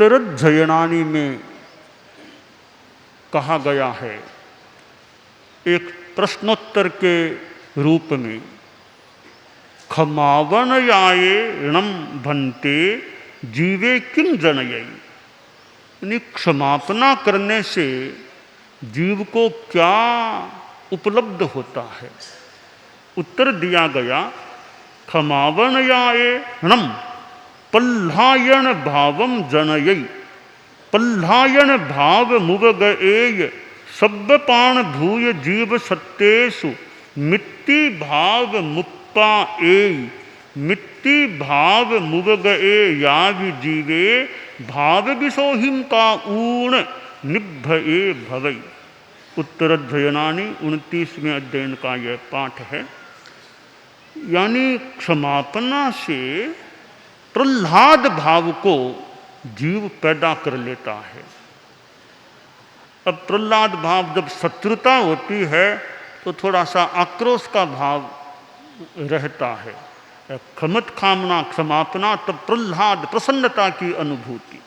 उत्तरध्ययनानि में कहा गया है, एक प्रश्नोत्तर के रूप में, खमावन याये ऋणम भन्ते जीवे किम जनयई, यानी क्षमापना करने से जीव को क्या उपलब्ध होता है। उत्तर दिया गया, खमावन याये ऋणम पल्लायन भावम जनयई, पल्लायन भाव मुवगएय सब्बपाण भूय जीव सत्तेषु मित्ति भाव मुप्पा एय, मित्ति भाव मुवगए यावि जीवे भाव विशोहिम का ऊण निभये भवई। उत्तरध्ययनानि 29वें अध्ययन का यह पाठ है। यानी क्षमापना से प्रह्लाद भाव को जीव पैदा कर लेता है। अब प्रह्लाद भाव जब शत्रुता होती है तो थोड़ा सा आक्रोश का भाव रहता है। खमत खामना क्षमापना, तब प्रह्लाद प्रसन्नता की अनुभूति।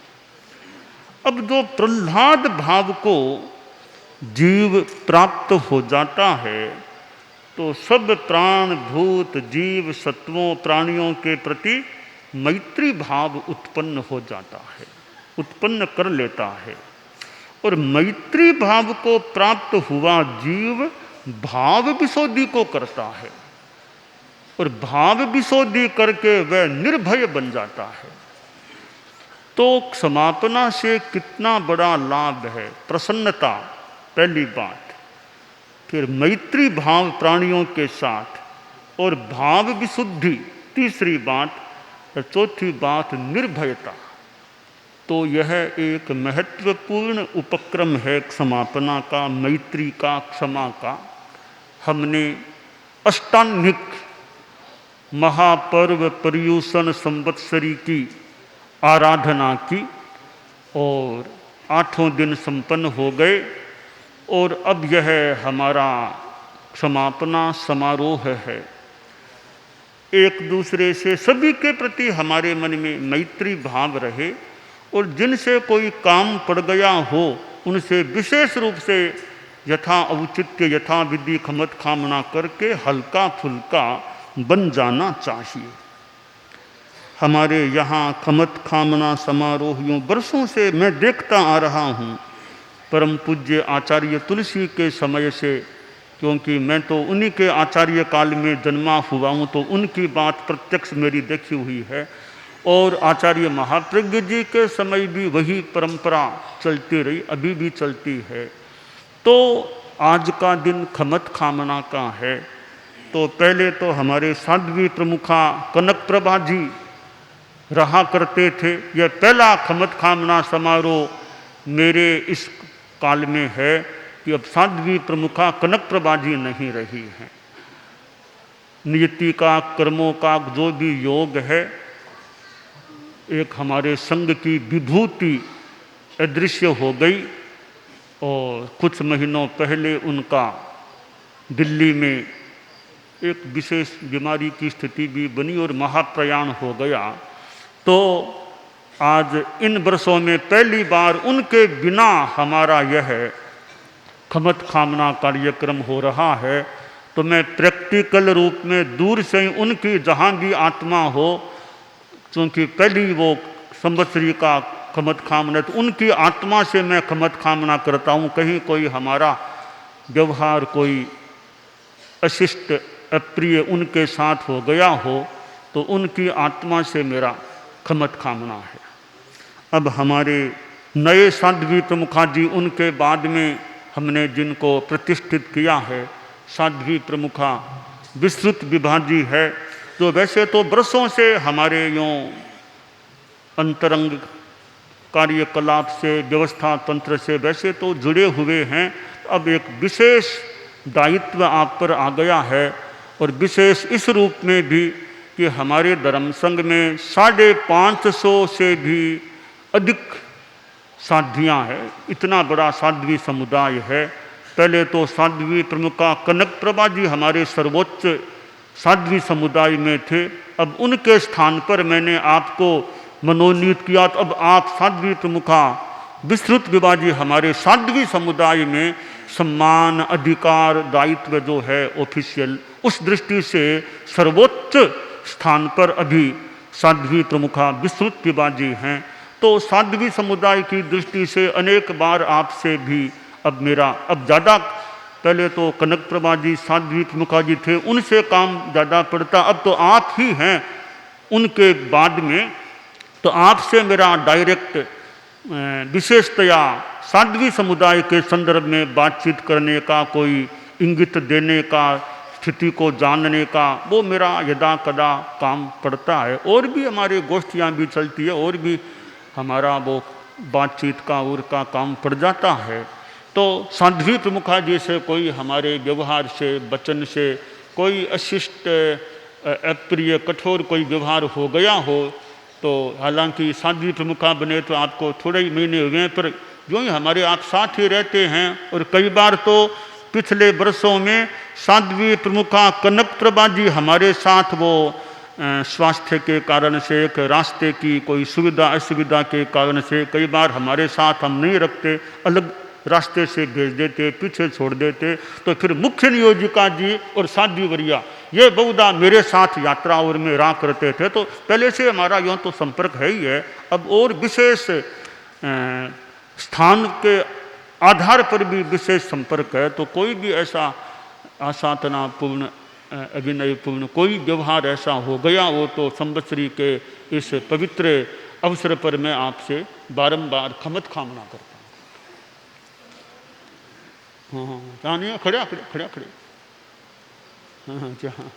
अब जो प्रह्लाद भाव को जीव प्राप्त हो जाता है तो सब प्राण भूत जीव सत्वों प्राणियों के प्रति मैत्री भाव उत्पन्न हो जाता है, उत्पन्न कर लेता है। और मैत्री भाव को प्राप्त हुआ जीव भाव विशोधि को करता है, और भाव विशोधि करके वह निर्भय बन जाता है। तो क्षमापना से कितना बड़ा लाभ है। प्रसन्नता पहली बात, फिर मैत्री भाव प्राणियों के साथ, और भाव विशुद्धि तीसरी बात, और चौथी बात निर्भयता। तो यह एक महत्वपूर्ण उपक्रम है क्षमापना का, मैत्री का, क्षमा का। हमने अष्टांगिक महापर्व पर्युषण संवत्सरी की आराधना की और 8 दिन संपन्न हो गए, और अब यह हमारा क्षमापना समारोह है। एक दूसरे से सभी के प्रति हमारे मन में मैत्री भाव रहे, और जिनसे कोई काम पड़ गया हो उनसे विशेष रूप से यथा औचित्य यथा विधि खमत खामना करके हल्का फुल्का बन जाना चाहिए। हमारे यहाँ खमत खामना समारोह यूँ वर्षों से मैं देखता आ रहा हूँ, परम पूज्य आचार्य तुलसी के समय से, क्योंकि मैं तो उन्हीं के आचार्य काल में जन्मा हुआ हूँ, तो उनकी बात प्रत्यक्ष मेरी देखी हुई है। और आचार्य महाप्रज्ञ जी के समय भी वही परंपरा चलती रही, अभी भी चलती है। तो आज का दिन खमत खामना का है। तो पहले तो हमारे साध्वी प्रमुखा कनक प्रभा जी रहा करते थे। यह पहला खमत खामना समारोह मेरे इस काल में है कि अब साध्वी प्रमुखा कनक प्रभा जी नहीं रही हैं। नियति का, कर्मों का जो भी योग है, एक हमारे संघ की विभूति अदृश्य हो गई। और कुछ महीनों पहले उनका दिल्ली में एक विशेष बीमारी की स्थिति भी बनी और महाप्रयाण हो गया। तो आज इन वर्षों में पहली बार उनके बिना हमारा यह खमत खामना कार्यक्रम हो रहा है। तो मैं प्रैक्टिकल रूप में दूर से ही उनकी जहाँ भी आत्मा हो, क्योंकि पहली वो संवत्सरी का खमत खामना, तो उनकी आत्मा से मैं खमत खामना करता हूँ। कहीं कोई हमारा व्यवहार कोई अशिष्ट अप्रिय उनके साथ हो गया हो तो उनकी आत्मा से मेरा खमत खामना है। अब हमारे नए साध्वी प्रमुखा जी, उनके बाद में हमने जिनको प्रतिष्ठित किया है, साध्वी प्रमुखा विस्तृत विभा जी है, तो वैसे तो वर्षों से हमारे यूँ अंतरंग कार्यकलाप से, व्यवस्था तंत्र से वैसे तो जुड़े हुए हैं। अब एक विशेष दायित्व आप पर आ गया है, और विशेष इस रूप में भी कि हमारे धर्म संघ में 550 से भी अधिक साध्वियाँ हैं। इतना बड़ा साध्वी समुदाय है। पहले तो साध्वी प्रमुखा कनक प्रभा जी हमारे सर्वोच्च साध्वी समुदाय में थे। अब उनके स्थान पर मैंने आपको मनोनीत किया। तो अब आप साध्वी प्रमुखा विस्तृत विभाजी हमारे साध्वी समुदाय में सम्मान, अधिकार, दायित्व जो है ऑफिशियल, उस दृष्टि से सर्वोच्च स्थान पर अभी साध्वी प्रमुखा विस्तृत विभाजी हैं। तो साध्वी समुदाय की दृष्टि से अनेक बार आपसे भी अब मेरा अब ज़्यादा, पहले तो कनक प्रभा जी साध्वी प्रमुखा जी थे, उनसे काम ज़्यादा पड़ता, अब तो आप ही हैं उनके बाद में। तो आपसे मेरा डायरेक्ट विशेषतया साध्वी समुदाय के संदर्भ में बातचीत करने का, कोई इंगित देने का, स्थिति को जानने का, वो मेरा यदा कदा काम पड़ता है। और भी हमारे गोष्ठियाँ भी चलती है, और भी हमारा वो बातचीत का और का काम पड़ जाता है। तो साध्वी प्रमुखा जी से कोई हमारे व्यवहार से, वचन से कोई अशिष्ट, अप्रिय, कठोर कोई व्यवहार हो गया हो, तो हालांकि साध्वी प्रमुखा बने तो आपको थोड़े ही महीने हुए हैं, पर जो ही हमारे आप साथ ही रहते हैं। और कई बार तो पिछले वर्षों में साध्वी प्रमुखा कनक प्रभा जी हमारे साथ वो स्वास्थ्य के कारण से, एक रास्ते की कोई सुविधा असुविधा के कारण से कई बार हमारे साथ हम नहीं रखते, अलग रास्ते से भेज देते, पीछे छोड़ देते। तो फिर मुख्य नियोजिका जी और साध्वी वरिया ये बहुधा मेरे साथ यात्रा और में रहा करते थे। तो पहले से हमारा यूँ तो संपर्क है ही है। अब और विशेष स्थान के आधार पर भी विशेष संपर्क है। तो कोई भी ऐसा असाधनापूर्ण, अभिनयपूर्ण कोई व्यवहार ऐसा हो गया हो, तो संवत्सरी के इस पवित्र अवसर पर मैं आपसे बारंबार क्षमत कामना करता हूँ। हाँ, जानिए, खड़े खड़े खड़े खड़े, हाँ हाँ,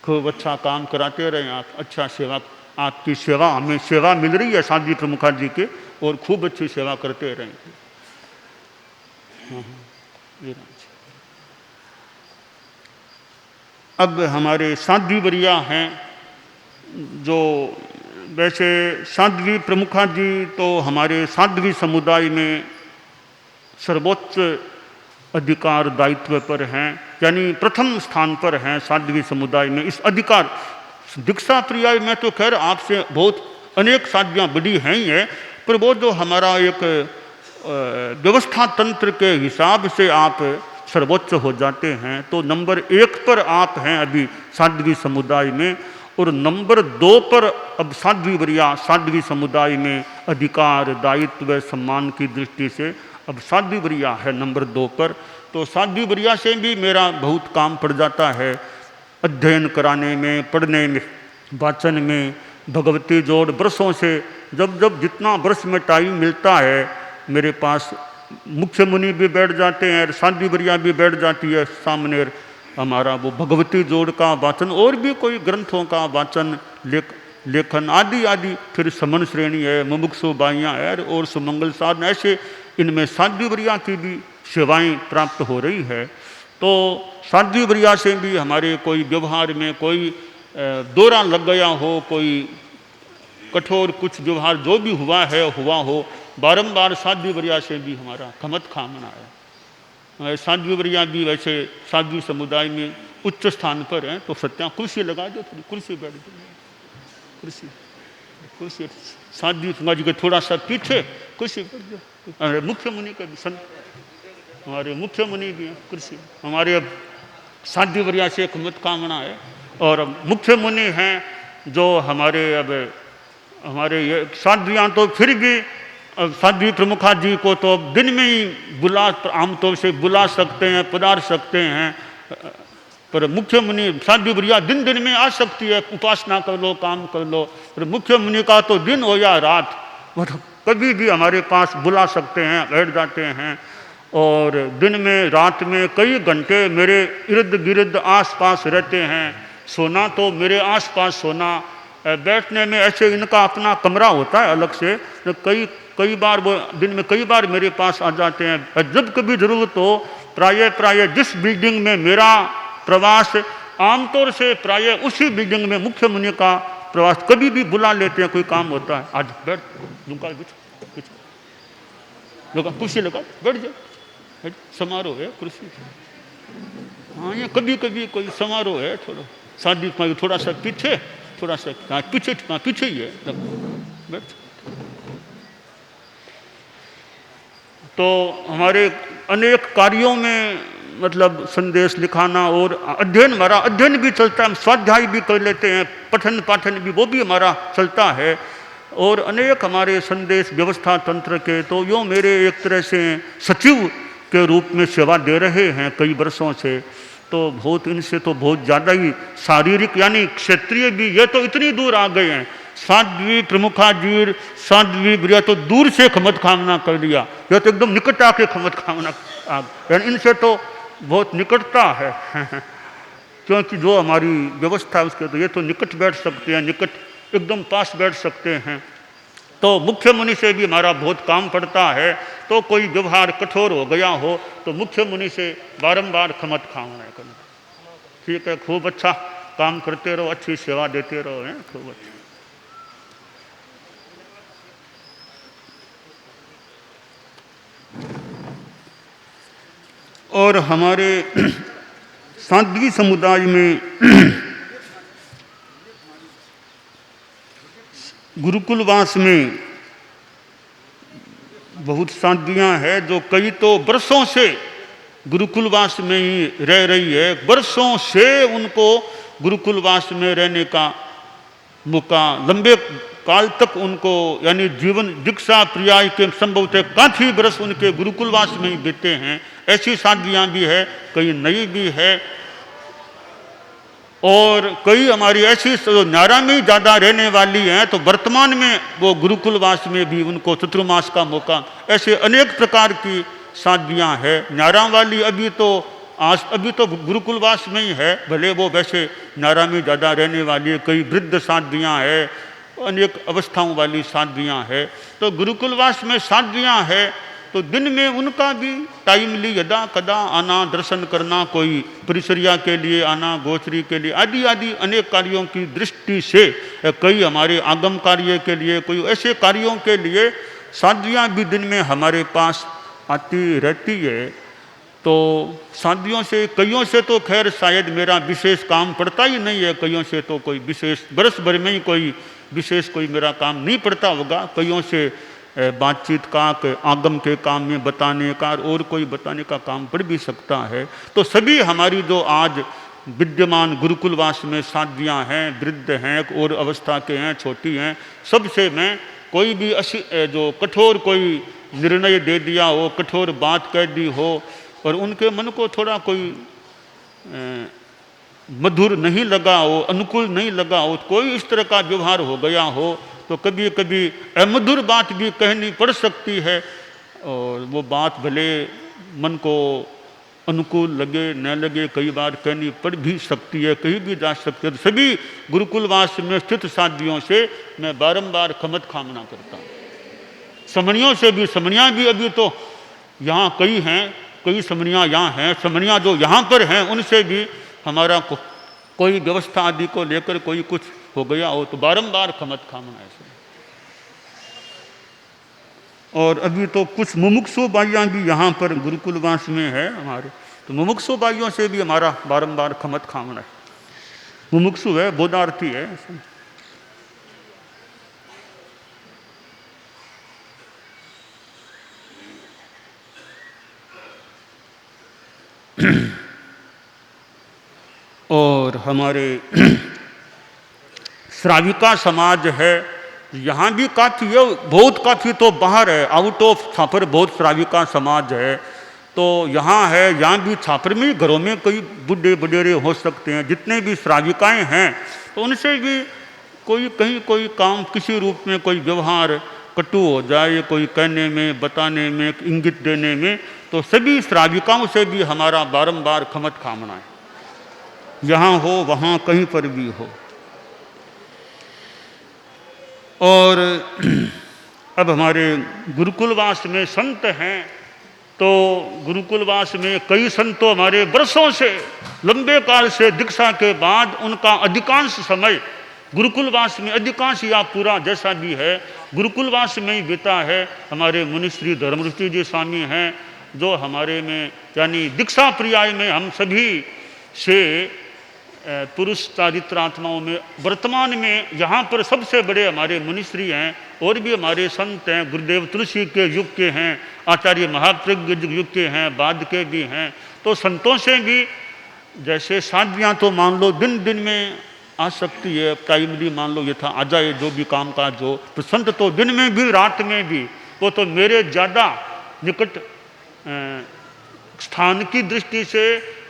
खूब अच्छा काम कराते रहे आप, अच्छा सेवा, आपकी सेवा, हमें सेवा मिल रही है साध्वी प्रमुखा जी के, और खूब अच्छी सेवा करते रहे। हाँ हाँ, अब हमारे साध्वी वरिया हैं, जो वैसे साध्वी प्रमुखा जी तो हमारे साध्वी समुदाय में सर्वोच्च अधिकार दायित्व पर हैं, यानी प्रथम स्थान पर हैं साध्वी समुदाय में इस अधिकार दीक्षा प्रिया में। तो खैर आपसे बहुत अनेक साध्वियाँ बड़ी हैं ही है, पर वो जो हमारा एक व्यवस्था तंत्र के हिसाब से आप सर्वोच्च हो जाते हैं। तो नंबर 1 पर आप हैं अभी साध्वी समुदाय में, और नंबर 2 पर अब साध्वी वरिया साध्वी समुदाय में अधिकार, दायित्व, सम्मान की दृष्टि से अब साध्वी वरिया है नंबर 2 पर। तो साध्वी वरिया से भी मेरा बहुत काम पड़ जाता है, अध्ययन कराने में, पढ़ने में, वाचन में, भगवती जोड़ वर्षों से जब जब जितना वर्ष में टाइम मिलता है मेरे पास मुख्य मुनि भी बैठ जाते हैं, साध्वी वरिया भी बैठ जाती है सामने, हमारा वो भगवती जोड़ का वाचन और भी कोई ग्रंथों का वाचन, लेखन आदि आदि, फिर समन श्रेणी है, मुमुक्षु बाइयाँ है और सुमंगल साधन, ऐसे इनमें साध्वी वरिया की भी सेवाएं प्राप्त हो रही है। तो साध्वी वरिया से भी हमारे कोई व्यवहार में कोई दौरा लग गया हो, कोई कठोर कुछ व्यवहार जो भी हुआ हो, बारंबार साध्वी वरिया से भी हमारा खमत खामना है। साध्वी वरिया भी वैसे साध्वी समुदाय में उच्च स्थान पर हैं। तो सत्या कुर्सी लगा दो, थोड़ी कुर्सी बैठ दो, कुर्सी साध्वी समाज के थोड़ा सा पीछे कुर्सी बैठ दो। मुख्य मुनि का भी संत, हमारे मुख्य मुनि भी हैं कुर्सी, हमारे अब साध्वी वरिया से एक मत कामना है। और मुख्य मुनि हैं जो हमारे अब हमारे ये साध्वियाँ तो फिर भी अब साध्वी प्रमुखा जी को तो दिन में ही आमतौर से बुला सकते हैं, पधार सकते हैं, पर मुख्य मुनि साध्वी वरिया दिन दिन में आ सकती है, उपासना कर लो, काम कर लो। पर मुख्य मुनि का तो दिन हो या रात, मतलब कभी भी हमारे पास बुला सकते हैं, बैठ जाते हैं। और दिन में रात में कई घंटे मेरे इर्द गिर्द आस पास रहते हैं। सोना तो मेरे आस पास सोना, बैठने में ऐसे इनका अपना कमरा होता है अलग से। तो कई बार वो दिन में कई बार मेरे पास आ जाते हैं। जब कभी ज़रूरत हो, प्राय जिस बिल्डिंग में मेरा प्रवास, आमतौर से प्राय उसी बिल्डिंग में मुख्य मुनि का प्रवास, कभी भी बुला लेते हैं, कोई काम होता है, आज बैठ लुका कुर्सी लगा बैठ जाए, समारोह है कुर्सी। हाँ, ये कभी कभी कोई समारोह है, थोड़ा शादी थोड़ा सा पीछे थोड़ा सा पीछे ही है बैठ। तो हमारे अनेक कार्यों में मतलब संदेश लिखाना और अध्ययन, हमारा अध्ययन भी चलता है, हम स्वाध्याय भी कर लेते हैं, पठन पाठन भी वो भी हमारा चलता है, और अनेक हमारे संदेश व्यवस्था तंत्र के तो यूँ मेरे एक तरह से सचिव के रूप में सेवा दे रहे हैं कई वर्षों से। तो बहुत इनसे तो बहुत ज़्यादा ही शारीरिक यानी क्षेत्रीय भी ये तो इतनी दूर आ गए हैं। साध्वी प्रमुखाजीर साध्वी ब्रिया तो दूर से खमत कामना कर लिया, यह तो एकदम निकट आके खमत कामना यानी इनसे तो बहुत निकटता है क्योंकि जो हमारी व्यवस्था है उसके तो ये तो निकट बैठ सकते हैं, निकट एकदम पास बैठ सकते हैं। तो मुख्य मुनि से भी हमारा बहुत काम पड़ता है। तो कोई व्यवहार कठोर हो गया हो तो मुख्य मुनि से बारंबार खमत कामना करना। ठीक है, खूब अच्छा काम करते रहो, अच्छी सेवा देते रहो, है खूब अच्छा। और हमारे साध्वी समुदाय में गुरुकुलवास में बहुत साध्वियाँ हैं जो कई तो वर्षों से गुरुकुलवास में ही रह रही है, वर्षों से उनको गुरुकुलवास में रहने का मौका, लंबे काल तक उनको यानी जीवन दीक्षा पर्याय के संभवतः काफ़ी वर्ष उनके गुरुकुलवास में ही बीते हैं। ऐसी साध्वियाँ भी है, कई नई भी है, और कई हमारी ऐसी न्यारा में ही ज़्यादा रहने वाली हैं तो वर्तमान में वो गुरुकुलवास में भी उनको चतुर्मास का मौका। ऐसे अनेक प्रकार की साध्वियाँ हैं। न्यारा वाली अभी तो गुरुकुलवास में ही है, भले वो वैसे न्यारा में ज़्यादा रहने वाली है। कई वृद्ध साध्वियाँ हैं, अनेक अवस्थाओं वाली साध्वियाँ हैं। तो गुरुकुलवास में साध्वियाँ हैं तो दिन में उनका भी टाइमली यदा कदा आना, दर्शन करना, कोई परिचर्या के लिए आना, गोचरी के लिए आदि आदि अनेक कार्यों की दृष्टि से, कई हमारे आगम कार्य के लिए, कोई ऐसे कार्यों के लिए साध्वियाँ भी दिन में हमारे पास आती रहती है। तो साध्वियों से कईयों से तो खैर शायद मेरा विशेष काम पड़ता ही नहीं है, कईयों से तो कोई विशेष बरस भर में ही कोई विशेष कोई मेरा काम नहीं पड़ता होगा। कईयों से बातचीत का, आगम के काम में बताने का और कोई बताने का काम पड़ भी सकता है। तो सभी हमारी जो आज विद्यमान गुरुकुलवास में साध्वियाँ हैं, वृद्ध हैं और अवस्था के हैं, छोटी हैं, सबसे मैं कोई भी जो कठोर कोई निर्णय दे दिया हो, कठोर बात कह दी हो और उनके मन को थोड़ा कोई मधुर नहीं लगा हो, अनुकूल नहीं लगा हो, कोई इस तरह का व्यवहार हो गया हो तो कभी कभी अमधुर बात भी कहनी पड़ सकती है। और वो बात भले मन को अनुकूल लगे न लगे, कई बार कहनी पड़ भी सकती है, कहीं भी जा सकती है। तो सभी गुरुकुलवास में स्थित साध्वियों से मैं बारंबार खमत कामना करता हूँ। समणियों से भी, समणियाँ भी अभी तो यहाँ कई हैं, कई समणियाँ यहाँ हैं, समणियाँ जो यहाँ पर हैं उनसे भी हमारा कोई व्यवस्था आदि को लेकर कोई कुछ हो गया हो तो बारंबार खमत कामना ऐसे। और अभी तो कुछ मुमुक्षु बाइयाँ भी यहाँ पर गुरुकुलवास में है हमारे, तो मुमुक्षु बाइयों से भी हमारा बारंबार खमत कामना है। मुमुक्षु है, बोधार्थी है ऐसे। और हमारे श्राविका समाज है, यहाँ भी काफ़ी है, बहुत काफ़ी तो बाहर है, आउट ऑफ छापर बहुत श्राविका समाज है। तो यहाँ है, यहाँ भी छापर में घरों में कई बुढ़े बडेरे हो सकते हैं, जितने भी श्राविकाएँ हैं तो उनसे भी कोई कहीं कोई काम किसी रूप में कोई व्यवहार कटु हो जाए, कोई कहने में, बताने में, इंगित देने में, तो सभी श्राविकाओं से भी हमारा बारंबार खमत कामना है, यहाँ हो वहाँ कहीं पर भी हो। और अब हमारे गुरुकुलवास में संत हैं तो गुरुकुलवास में कई संत तो हमारे वर्षों से, लंबे काल से दीक्षा के बाद उनका अधिकांश समय गुरुकुलवास में, अधिकांश या पूरा जैसा भी है गुरुकुलवास में ही बीता है। हमारे मुनिश्री धर्मऋषि जी स्वामी हैं जो हमारे में यानी दीक्षा पर्याय में हम सभी से पुरुष चारित्रात्माओं में वर्तमान में यहाँ पर सबसे बड़े हमारे मुनिश्री हैं, और भी हमारे संत हैं, गुरुदेव तुलसी के युग के हैं, आचार्य महाप्रज्ञ युग के हैं, बाद के भी हैं। तो संतों से भी जैसे साध्वियाँ तो मान लो दिन दिन में आ सकती है, प्राइमरी मान लो ये था आ जाए जो भी काम काज हो, तो संत तो दिन में भी रात में भी, वो तो मेरे ज़्यादा निकट स्थान की दृष्टि से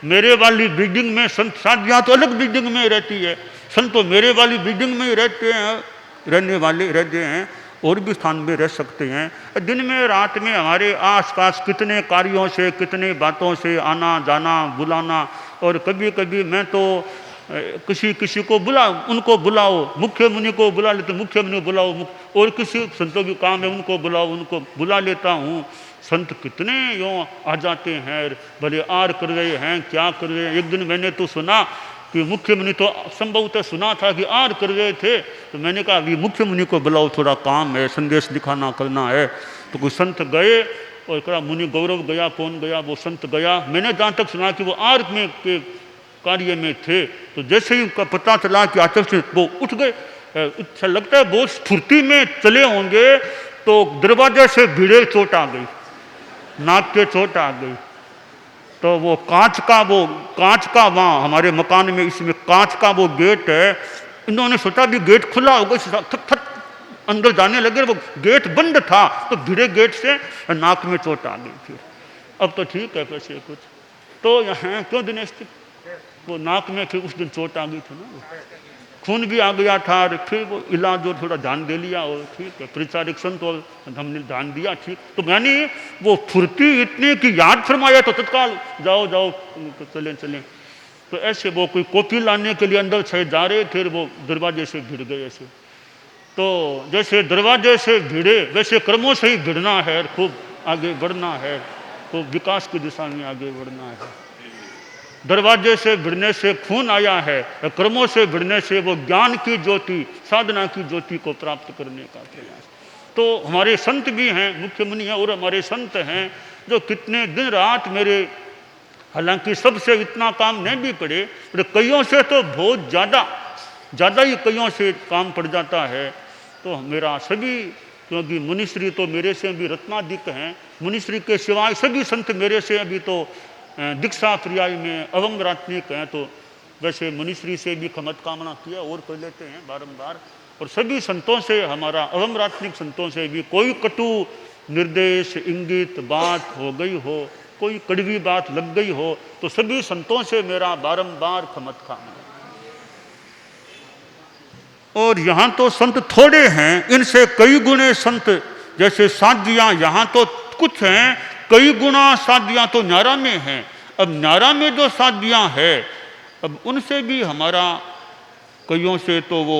मेरे वाली बिल्डिंग में, संत साध्वियाँ तो अलग बिल्डिंग में रहती है, संत तो मेरे वाली बिल्डिंग में ही रहते हैं, रहते हैं, और भी स्थान में रह सकते हैं। दिन में रात में हमारे आसपास कितने कार्यों से, कितने बातों से आना जाना बुलाना, और कभी कभी मैं तो किसी को उनको बुलाओ, मुख्य मुनि को बुला लेते, मुख्य मुनि बुलाओ, और किसी संतों की काम है उनको बुलाओ, उनको बुला लेता हूँ। संत कितने यूँ आ जाते हैं, भले आर कर रहे हैं, क्या कर रहे हैं। एक दिन मैंने तो सुना कि मुख्य मुनि तो संभवतः सुना था कि आर कर रहे थे, तो मैंने कहा अभी मुख्य मुनि को बुलाओ, थोड़ा काम है, संदेश दिखाना करना है। तो कुछ संत गए और कहा मुनि गौरव गया, कौन गया, वो संत गया। मैंने जहाँ तक सुना कि वो आर में के कार्य में थे, तो जैसे ही उनका पता चला कि अचानक से वो उठ गए, अच्छा लगता है बहुत स्फूर्ति में चले होंगे, तो दरवाजे से भिड़े चोट आ गई, नाक के चोट आ गई। तो वो कांच का वहाँ हमारे मकान में इसमें कांच का वो गेट है, इन्होंने सोचा भी गेट खुला होगा, थक अंदर जाने लगे, वो गेट बंद था, तो भिड़े गेट से नाक में चोट आ गई। फिर अब तो ठीक है पैसे कुछ, तो यहाँ क्यों दिनेश जी, वो नाक में फिर उस दिन चोट आ गई थी ना, खून भी आ गया था, और फिर वो इलाज और थोड़ा ध्यान दे लिया, और ठीक है परिचारिक संत और हमने ध्यान दिया, ठीक। तो यानी वो फुर्ती इतनी कि याद फरमाया तो तत्काल जाओ तो चलें। तो ऐसे वो कोई कॉपी लाने के लिए अंदर से जा रहे थे, वो दरवाजे से भिड़ गए ऐसे। तो जैसे दरवाजे से भिड़े वैसे कर्मों से ही भिड़ना है, खूब आगे बढ़ना है, खूब विकास की दिशा में आगे बढ़ना है। दरवाजे से भिड़ने से खून आया है, कर्मों से भिड़ने से वो ज्ञान की ज्योति, साधना की ज्योति को प्राप्त करने का प्रयास। तो हमारे संत भी हैं, मुख्य मुनि हैं, और हमारे संत हैं जो कितने दिन रात मेरे, हालांकि सबसे इतना काम नहीं भी पड़े, पर कईयों से तो बहुत ज़्यादा ही कईयों से काम पड़ जाता है। तो मेरा सभी, क्योंकि मुनिश्री तो मेरे से भी रत्नाधिक हैं, मुनिश्री के सिवाय सभी संत मेरे से अभी तो दीक्षा पर्याय में अवंगरात्मिक हैं, तो वैसे मुनिश्री से भी खमत कामना किया और कर लेते हैं बारंबार। और सभी संतों से, हमारा अवंगरात्मिक संतों से भी कोई कटु निर्देश इंगित बात हो गई हो, कोई कड़वी बात लग गई हो, तो सभी संतों से मेरा बारंबार खमत कामना। और यहाँ तो संत थोड़े हैं, इनसे कई गुणे संत, जैसे साध्वियाँ यहाँ तो कुछ हैं, कई गुना साध्वियाँ तो न्यारा में हैं। अब न्यारा में जो साध्वियाँ हैं, अब उनसे भी हमारा कईयों से तो वो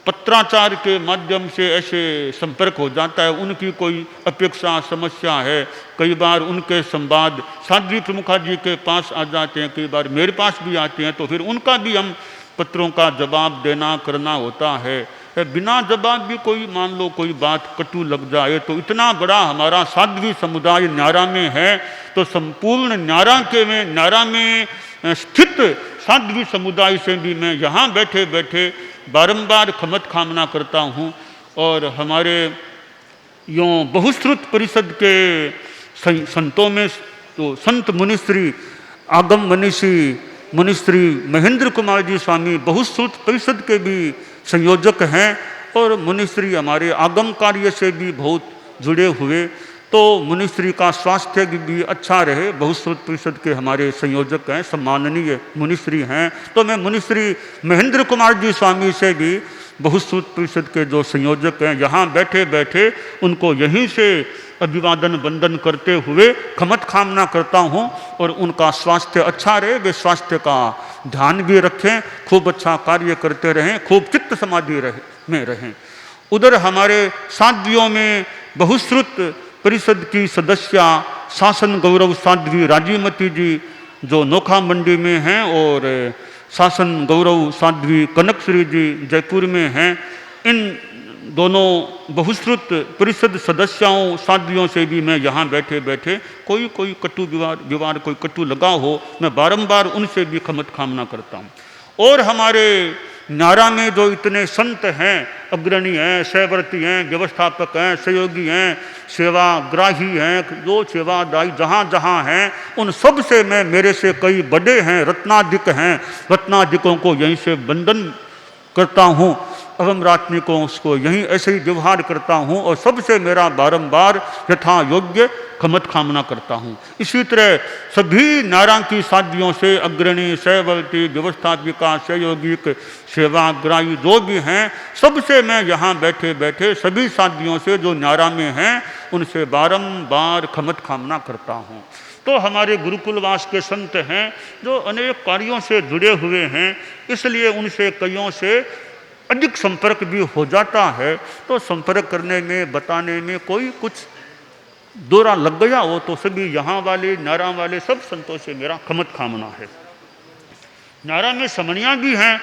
पत्राचार के माध्यम से ऐसे संपर्क हो जाता है, उनकी कोई अपेक्षा समस्या है, कई बार उनके संवाद साध्वी प्रमुखा जी के पास आ जाते हैं, कई बार मेरे पास भी आते हैं, तो फिर उनका भी हम पत्रों का जवाब देना करना होता है। बिना जवाब भी कोई मान लो कोई बात कटु लग जाए, तो इतना बड़ा हमारा साध्वी समुदाय न्यारा में है, तो संपूर्ण न्यारा में स्थित साध्वी समुदाय से भी मैं यहाँ बैठे बैठे बारंबार खमत कामना करता हूँ। और हमारे यूँ बहुश्रुत परिषद के संतों में तो संत मुनिश्री आगम मुनिश्री महेंद्र कुमार जी स्वामी बहुश्रुत परिषद के भी संयोजक हैं, और मुनिश्री हमारे आगम कार्य से भी बहुत जुड़े हुए। तो मुनिश्री का स्वास्थ्य भी अच्छा रहे, बहुश्रुत परिषद के हमारे संयोजक हैं, सम्माननीय मुनिश्री हैं। तो मैं मुनिश्री महेंद्र कुमार जी स्वामी से भी बहुश्रुत परिषद के जो संयोजक हैं, यहाँ बैठे बैठे उनको यहीं से अभिवादन वंदन करते हुए खमत कामना करता हूँ, और उनका स्वास्थ्य अच्छा रहे, वे स्वास्थ्य का ध्यान भी रखें, खूब अच्छा कार्य करते रहें, खूब चित्त समाधि में रहें। उधर हमारे साध्वियों में बहुश्रुत परिषद की सदस्या शासन गौरव साध्वी राजीमती जी जो नोखा मंडी में हैं, और शासन गौरव साध्वी कनकश्री जी जयपुर में हैं। इन दोनों बहुश्रुत परिषद सदस्यों साध्वियों से भी मैं यहाँ बैठे बैठे कोई कटु विवाद कोई कटु लगा हो, मैं बारंबार उनसे भी क्षमत कामना करता हूँ। और हमारे न्यारा में जो इतने संत हैं, अग्रणी हैं, सहवर्ती हैं, व्यवस्थापक हैं, सहयोगी हैं, सेवाग्राही हैं, जो सेवादायी जहाँ जहाँ हैं, उन सब से मैं, मेरे से कई बड़े हैं, रत्नाधिक हैं, रत्नाधिकों को यहीं से वंदन करता हूँ, एवं रात्रिकों उसको यहीं ऐसे ही व्यवहार करता हूँ और सबसे मेरा बारंबार यथा योग्य क्षमत कामना करता हूँ। इसी तरह सभी नारा की साध्वियों से, अग्रणी, सहवर्ती, व्यवस्थापिका, सहयोगिक, सेवाग्राही जो भी हैं, सबसे मैं यहाँ बैठे बैठे सभी साध्वियों से जो नारा में हैं उनसे बारंबार क्षमत कामना करता हूँ। तो हमारे गुरुकुलवास के संत हैं जो अनेक कार्यों से जुड़े हुए हैं, इसलिए उनसे कईयों से अधिक संपर्क भी हो जाता है। तो संपर्क करने में, बताने में कोई कुछ दौरा लग गया हो तो सभी यहाँ वाले, नारा वाले सब संतों से मेरा क्षमत कामना है। नारा में समणियाँ भी हैं,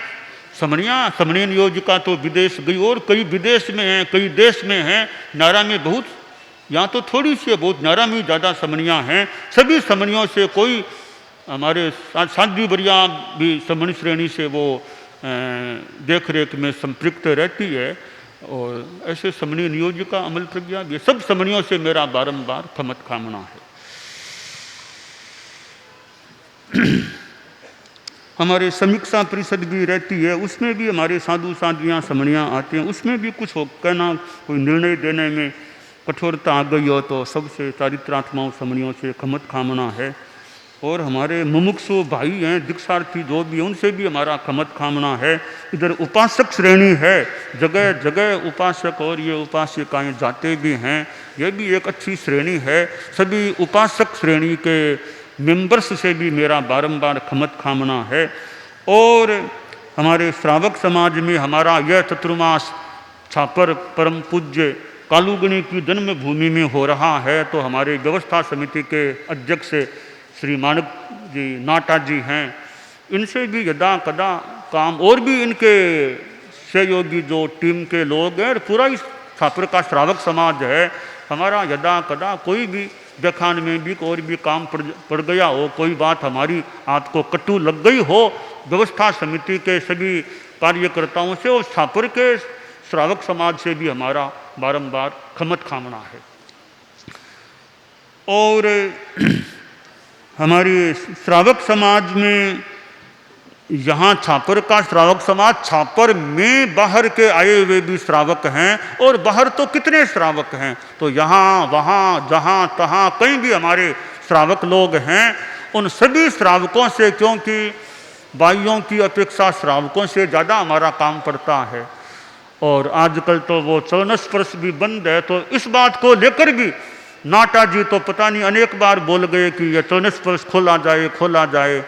समणीय नियोजिका तो विदेश गई और कई विदेश में हैं, कई देश में हैं। नारा में बहुत, यहाँ तो थोड़ी सी बहुत, नारा में ज़्यादा समणियाँ हैं। सभी समणियों से कोई, हमारे साध्वी बरिया भी समणी श्रेणी से वो देख रेख में संपृक्त रहती है और ऐसे समणीय नियोजिका, अमल प्रज्ञा भी, सब समणियों से मेरा बारंबार क्षमत कामना है। हमारे समीक्षा परिषद भी रहती है, उसमें भी हमारे साधु साध्वियाँ समणियाँ आते हैं, उसमें भी कुछ हो कहना, कोई निर्णय देने में कठोरता आ गई हो तो सबसे चारित्रात्माओं समणियों से क्षमत कामना है। और हमारे मुमुक्षु भाई हैं, दीक्षार्थी जो भी हैं, उनसे भी हमारा क्षमत कामना है। इधर उपासक श्रेणी है, जगह जगह उपासक और ये उपासिकाएँ जाते भी हैं, ये भी एक अच्छी श्रेणी है। सभी उपासक श्रेणी के मेंबर्स से भी मेरा बारंबार क्षमत कामना है। और हमारे श्रावक समाज में हमारा यह चतुर्मास छापर परम पूज्य कालूगणी की जन्मभूमि में हो रहा है, तो हमारे व्यवस्था समिति के अध्यक्ष श्री मानक जी, नाटा जी हैं, इनसे भी यदा कदा काम, और भी इनके सहयोगी जो टीम के लोग हैं, पूरा इस छात्र का श्रावक समाज है हमारा, यदा कदा कोई भी व्याख्यान में भी और भी काम पड़ गया हो, कोई बात हमारी आपको कटु लग गई हो, व्यवस्था समिति के सभी कार्यकर्ताओं से और छात्र के श्रावक समाज से भी हमारा बारंबार क्षमत कामना है। और हमारी श्रावक समाज में, यहाँ छापर का श्रावक समाज, छापर में बाहर के आए हुए भी श्रावक हैं, और बाहर तो कितने श्रावक हैं, तो यहाँ वहाँ जहाँ तहाँ कहीं भी हमारे श्रावक लोग हैं। उन सभी श्रावकों से, क्योंकि भाइयों की अपेक्षा श्रावकों से ज़्यादा हमारा काम पड़ता है, और आजकल तो वो चरण स्पर्श भी बंद है, तो इस बात को लेकर भी नाटा जी तो पता नहीं अनेक बार बोल गए कि यह चरण स्पर्श खोला जाए,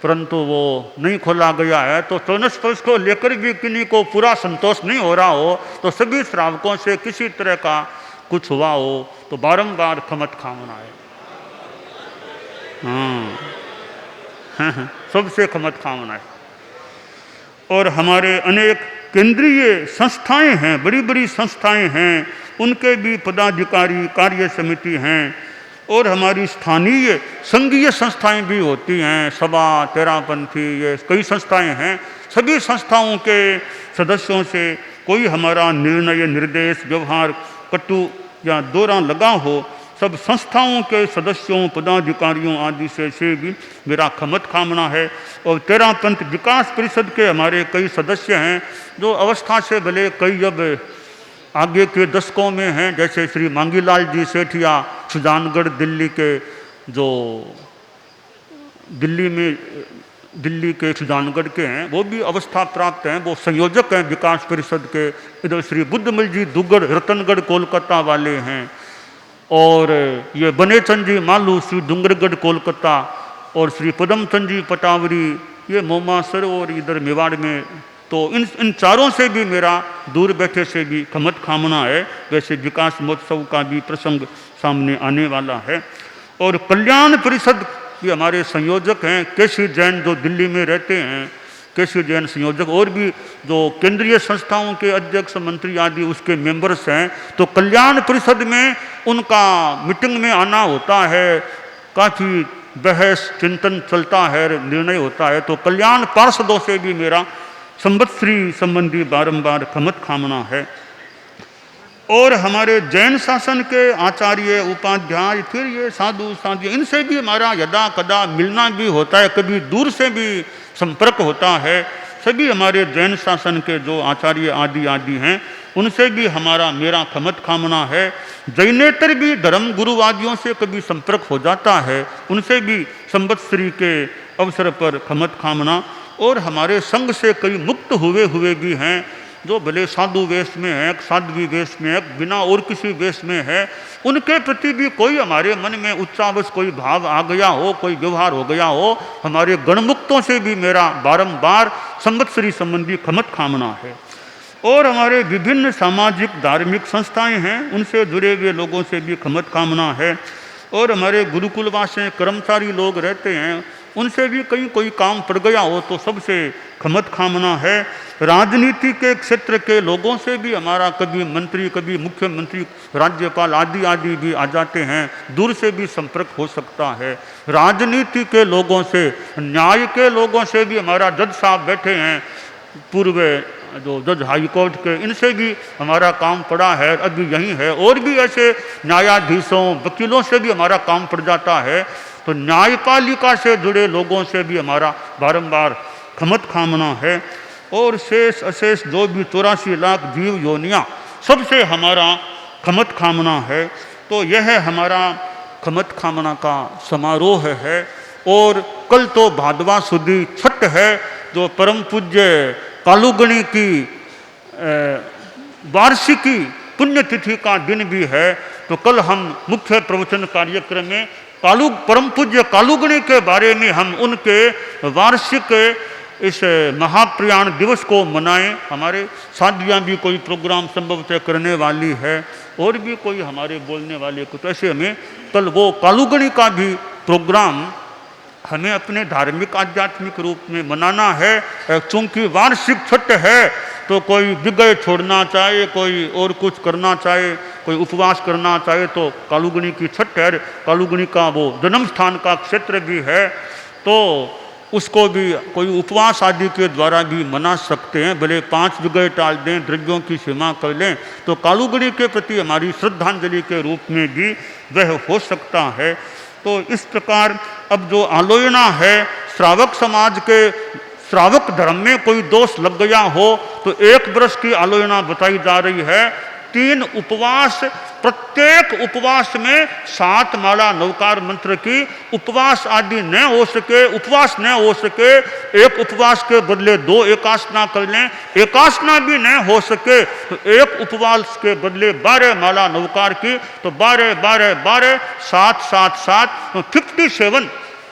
परंतु वो नहीं खोला गया है। तो चरण स्पर्श को लेकर भी किन्हीं को पूरा संतोष नहीं हो रहा हो, तो सभी श्रावकों से किसी तरह का कुछ हुआ हो तो बारंबार क्षमत कामना है। हाँ, सबसे क्षमत कामना है। और हमारे अनेक केंद्रीय संस्थाएं हैं, बड़ी बड़ी संस्थाएं हैं, उनके भी पदाधिकारी, कार्य समिति हैं, और हमारी स्थानीय संघीय संस्थाएं भी होती हैं, सभा, तेरापंथी, ये कई संस्थाएं हैं। सभी संस्थाओं के सदस्यों से कोई हमारा निर्णय, निर्देश, व्यवहार कटु या दौरा लगा हो, सब संस्थाओं के सदस्यों, पदाधिकारियों आदि से भी मेरा क्षमत कामना है। और तेरापंथ विकास परिषद के हमारे कई सदस्य हैं जो अवस्था से भले कई अब आगे के दशकों में हैं, जैसे श्री मांगीलाल जी सेठिया सुजानगढ़ दिल्ली के, जो दिल्ली के सुजानगढ़ के हैं, वो भी अवस्था प्राप्त हैं, वो संयोजक हैं विकास परिषद के। इधर श्री बुद्धमल जी दुग्गड़ रतनगढ़ कोलकाता वाले हैं, और ये बनेचंद जी मालू श्री डूंगरगढ़ कोलकाता, और श्री पदमचंद जी पटावरी ये मोमासर और इधर मेवाड़ में। तो इन चारों से भी मेरा दूर बैठे से भी क्षमत कामना है। वैसे विकास महोत्सव का भी प्रसंग सामने आने वाला है। और कल्याण परिषद भी हमारे संयोजक हैं केसी जैन, जो दिल्ली में रहते हैं, केसी जैन संयोजक और भी जो केंद्रीय संस्थाओं के अध्यक्ष मंत्री आदि उसके मेंबर्स हैं, तो कल्याण परिषद में उनका मीटिंग में आना होता है, काफ़ी बहस चिंतन चलता है, निर्णय होता है। तो कल्याण पार्षदों से भी मेरा संवत्सरी संबंधी बारंबार खमत खामना है। और हमारे जैन शासन के आचार्य उपाध्याय, फिर ये साधु साध्वी, इनसे भी हमारा यदा कदा मिलना भी होता है, कभी दूर से भी संपर्क होता है। सभी हमारे जैन शासन के जो आचार्य आदि आदि हैं उनसे भी मेरा खमत खामना है। जैनेतर भी धर्म गुरुवादियों से कभी संपर्क हो जाता है, उनसे भी संवत्सरी के अवसर पर खमत खामना। और हमारे संघ से कई मुक्त हुए भी हैं, जो भले साधु वेश में है, साध्वी वेश में है, बिना और किसी वेश में है, उनके प्रति भी कोई हमारे मन में उच्चावश कोई भाव आ गया हो, कोई व्यवहार हो गया हो, हमारे गणमुक्तों से भी मेरा बारंबार संवत्सरी संबंधी खमत खामना है। और हमारे विभिन्न सामाजिक धार्मिक संस्थाएं हैं, उनसे जुड़े हुए लोगों से भी खमत कामना है। और हमारे गुरुकुलवास में कर्मचारी लोग रहते हैं, उनसे भी कहीं कोई काम पड़ गया हो तो सबसे खमत खामना है। राजनीति के क्षेत्र के लोगों से भी हमारा कभी मंत्री, कभी मुख्यमंत्री, राज्यपाल आदि आदि भी आ जाते हैं, दूर से भी संपर्क हो सकता है। राजनीति के लोगों से, न्याय के लोगों से भी हमारा जज साहब बैठे हैं, पूर्व जो जज हाई कोर्ट के, इनसे भी हमारा काम पड़ा है, अभी यही है। और भी ऐसे न्यायाधीशों, वकीलों से भी हमारा काम पड़ जाता है। तो न्यायपालिका से जुड़े लोगों से भी हमारा बारंबार खमत खामना है। और शेष अशेष जो भी 84 लाख जीव योनियाँ, सबसे हमारा खमत खामना है। तो यह हमारा खमत खामना का समारोह है। और कल तो भादवा सुदी छठ है, जो परम पूज्य कालूगणी की वार्षिकी पुण्यतिथि का दिन भी है। तो कल हम मुख्य प्रवचन कार्यक्रम में परम पूज्य कालूगणी के बारे में हम उनके वार्षिक इस महाप्रयाण दिवस को मनाएं। हमारे साथियाँ भी कोई प्रोग्राम संभवतः करने वाली है, और भी कोई हमारे बोलने वाले कुछ ऐसे, हमें कल वो कालूगणी का भी प्रोग्राम हमें अपने धार्मिक आध्यात्मिक रूप में मनाना है। चूँकि वार्षिक छठ है, तो कोई विगय छोड़ना चाहे, कोई और कुछ करना चाहे, कोई उपवास करना चाहे, तो कालूगणी की छठ है, कालूगणी का वो जन्म स्थान का क्षेत्र भी है, तो उसको भी कोई उपवास आदि के द्वारा भी मना सकते हैं। भले 5 विगय टाल दें, द्रव्यों की सीमा कर लें, तो कालूगणी के प्रति हमारी श्रद्धांजलि के रूप में भी वह हो सकता है। तो इस प्रकार अब जो आलोचना है, श्रावक समाज के श्रावक धर्म में कोई दोष लग गया हो, तो 1 वर्ष की आलोचना बताई जा रही है। 3 उपवास, प्रत्येक उपवास में 7 माला नवकार मंत्र की, उपवास आदि न हो सके, उपवास न हो सके, एक उपवास के बदले 2 एकासना कर लें, एकासना भी न हो सके तो एक उपवास के बदले 12 माला नवकार की, तो 12 12 12 7 7 7 57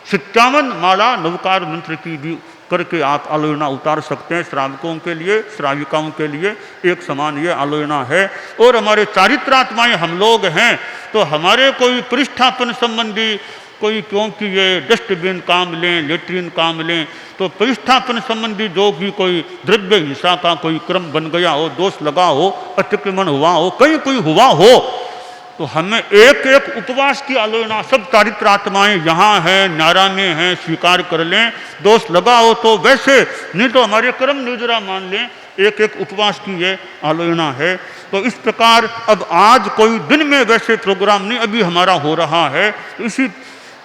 57 माला नवकार मंत्र की भी करके आप आलोचना उतार सकते हैं। श्रावकों के लिए, श्राविकाओं के लिए एक समान ये आलोचना है। और हमारे चारित्रात्माएं हम लोग हैं, तो हमारे कोई प्रतिष्ठापन संबंधी कोई, क्योंकि ये डस्टबिन काम लें, लेट्रिन काम लें, तो प्रतिष्ठापन संबंधी जो भी कोई द्रव्य हिंसा का कोई क्रम बन गया हो, दोष लगा हो, अतिक्रमण हुआ हो, कहीं कोई हुआ हो, तो हमें एक एक उपवास की आलोचना सब चारित्रात्माएं यहाँ हैं, न्यारा में हैं, स्वीकार कर लें। दोष लगा हो तो वैसे, नहीं तो हमारे कर्म निर्जरा मान लें, एक एक उपवास की ये आलोचना है। तो इस प्रकार अब आज कोई दिन में वैसे प्रोग्राम नहीं अभी हमारा हो रहा है। तो इसी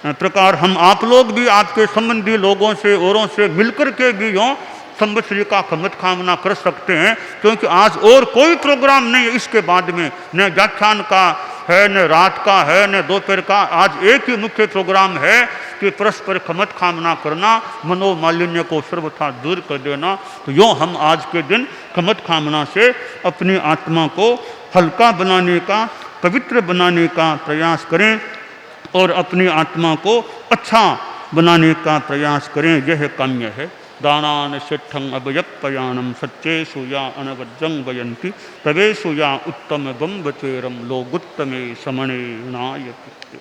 प्रकार हम आप लोग भी आपके संबंधी लोगों से, औरों से मिलकर के भी यूँ संवत्सरी का खमत कामना कर सकते हैं, क्योंकि आज और कोई प्रोग्राम नहीं है इसके बाद में, न व्याख्यान का है, न रात का है, न दोपहर का। आज एक ही मुख्य प्रोग्राम है कि परस्पर खमत कामना करना, मनोमालिन्य को सर्वथा दूर कर देना। तो यूँ हम आज के दिन खमत कामना से अपनी आत्मा को हल्का बनाने का, पवित्र बनाने का प्रयास करें और अपनी आत्मा को अच्छा बनाने का प्रयास करें। यह काम्य है। दानान शिठं अभयपयानम सच्चेषु या अनवज्जं वयन्ति तवेषु या उत्तम बम्बचेरम लोगुत्तमे समणे नायति।